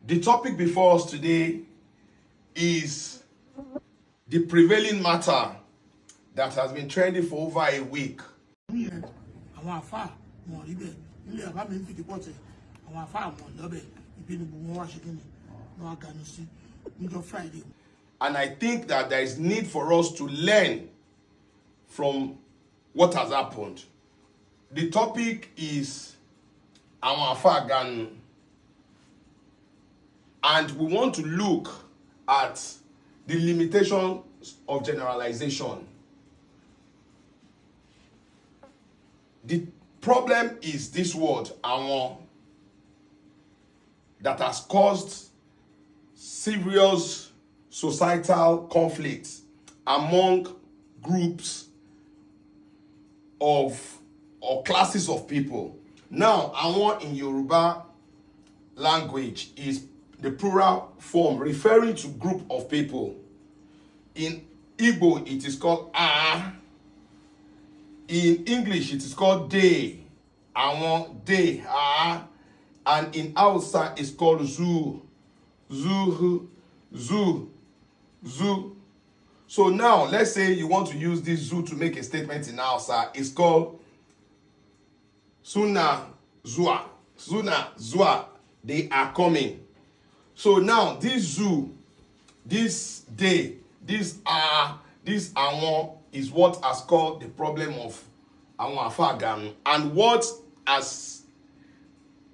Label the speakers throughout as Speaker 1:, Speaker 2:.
Speaker 1: The topic before us today is the prevailing matter that has been trending for over a week. And I think that there is need for us to learn from what has happened. The topic is our Ganu. And we want to look at the limitations of generalization. The problem is this word, àwọn, that has caused serious societal conflicts among groups of or classes of people. Now, àwọn in Yoruba language is the plural form referring to group of people. In Igbo, it is called a. In English, it is called they. Àwọn, they, a. And in Hausa, it's called zu. Zu. So now, let's say you want to use this zu to make a statement in Hausa. It's called Suna Zua. They are coming. So now this zoo, this day, this àwọn is what has caused the problem of àwọn Ganu. And what has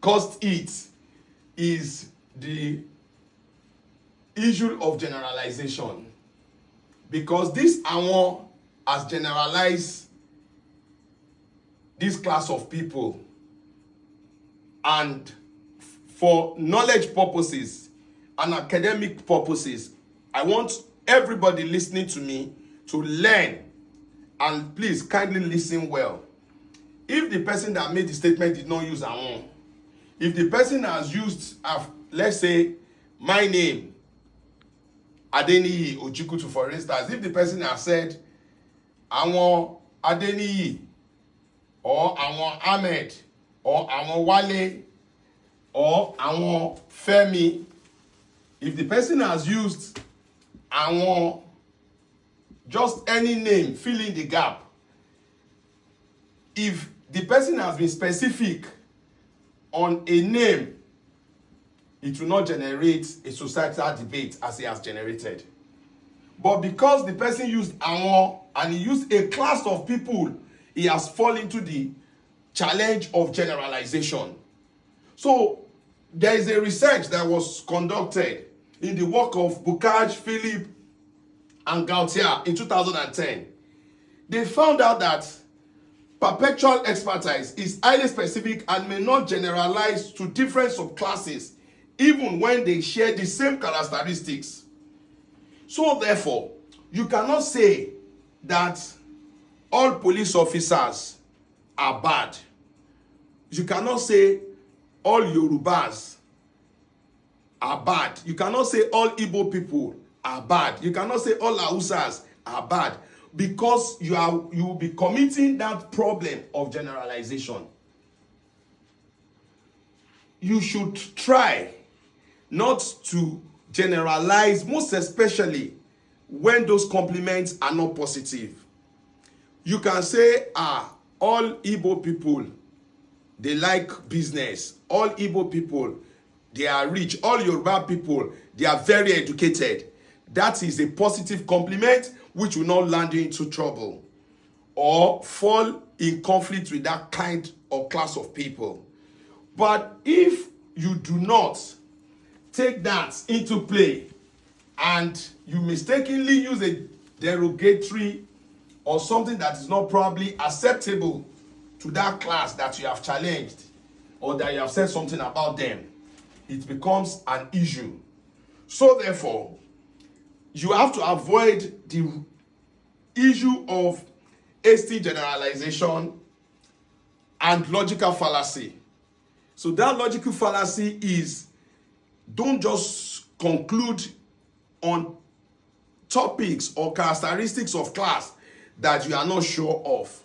Speaker 1: caused it is the issue of generalization. Because this àwọn has generalized this class of people, and for knowledge purposes and academic purposes, I want everybody listening to me to learn, and please kindly listen well. If the person that made the statement did not use àwọn, if the person has used, let's say, my name, Adeniyi Ojikutu, for instance, if the person has said àwọn Adeniyi, or àwọn Ahmed, or àwọn Wale, or àwọn Femi, if the person has used àwọn, just any name, fill in the gap. If the person has been specific on a name, it will not generate a societal debate as he has generated. But because the person used àwọn and he used a class of people, he has fallen into the challenge of generalization. So there is a research that was conducted in the work of Bukaj, Philip, and Gautier in 2010. They found out that perpetual expertise is highly specific and may not generalize to different subclasses even when they share the same characteristics. So therefore, you cannot say that all police officers are bad. You cannot say all Yorubas are bad. You cannot say all Igbo people are bad. You cannot say all Hausas are bad, because you will be committing that problem of generalization. You should try not to generalize, most especially when those compliments are not positive. You can say, all Igbo people, they like business. All Igbo people, they are rich. All Yoruba people, they are very educated. That is a positive compliment which will not land you into trouble or fall in conflict with that kind or class of people. But if you do not take that into play and you mistakenly use a derogatory or something that is not probably acceptable to that class that you have challenged, or that you have said something about them, it becomes an issue. So therefore, you have to avoid the issue of hasty generalization and logical fallacy. So that logical fallacy is, don't just conclude on topics or characteristics of class that you are not sure of.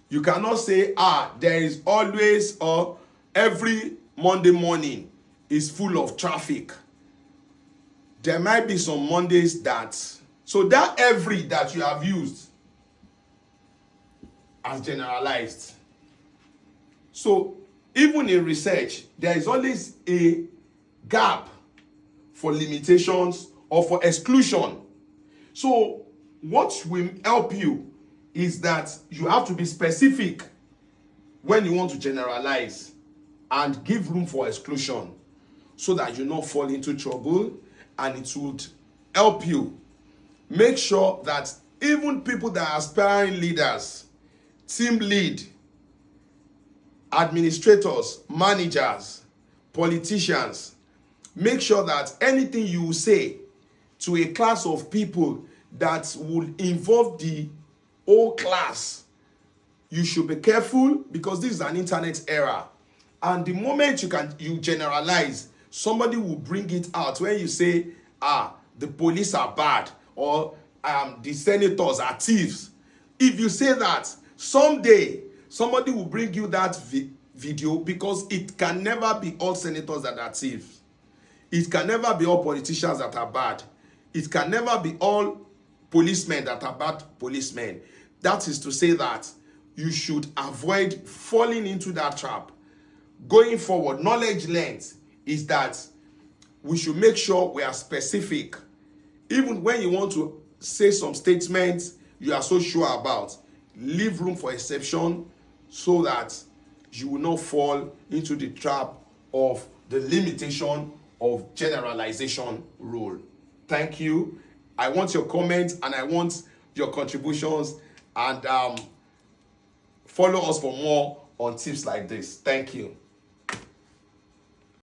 Speaker 1: You cannot say, there is always or every Monday morning is full of traffic. There might be some Mondays that, so that every that you have used as generalized. So even in research, there is always a gap for limitations or for exclusion. So what will help you is that you have to be specific when you want to generalize and give room for exclusion so that you not fall into trouble, and it would help you. Make sure that even people that are aspiring leaders, team lead, administrators, managers, politicians, make sure that anything you say to a class of people that will involve the whole class, you should be careful, because this is an internet era. And the moment you generalize, somebody will bring it out when you say, the police are bad, or the senators are thieves. If you say that, someday somebody will bring you that video, because it can never be all senators that are thieves. It can never be all politicians that are bad. It can never be all policemen that are bad policemen. That is to say that you should avoid falling into that trap. Going forward, knowledge learned is that we should make sure we are specific. Even when you want to say some statements you are so sure about, leave room for exception so that you will not fall into the trap of the limitation of generalization rule. Thank you. I want your comments and I want your contributions, and follow us for more on tips like this. Thank you.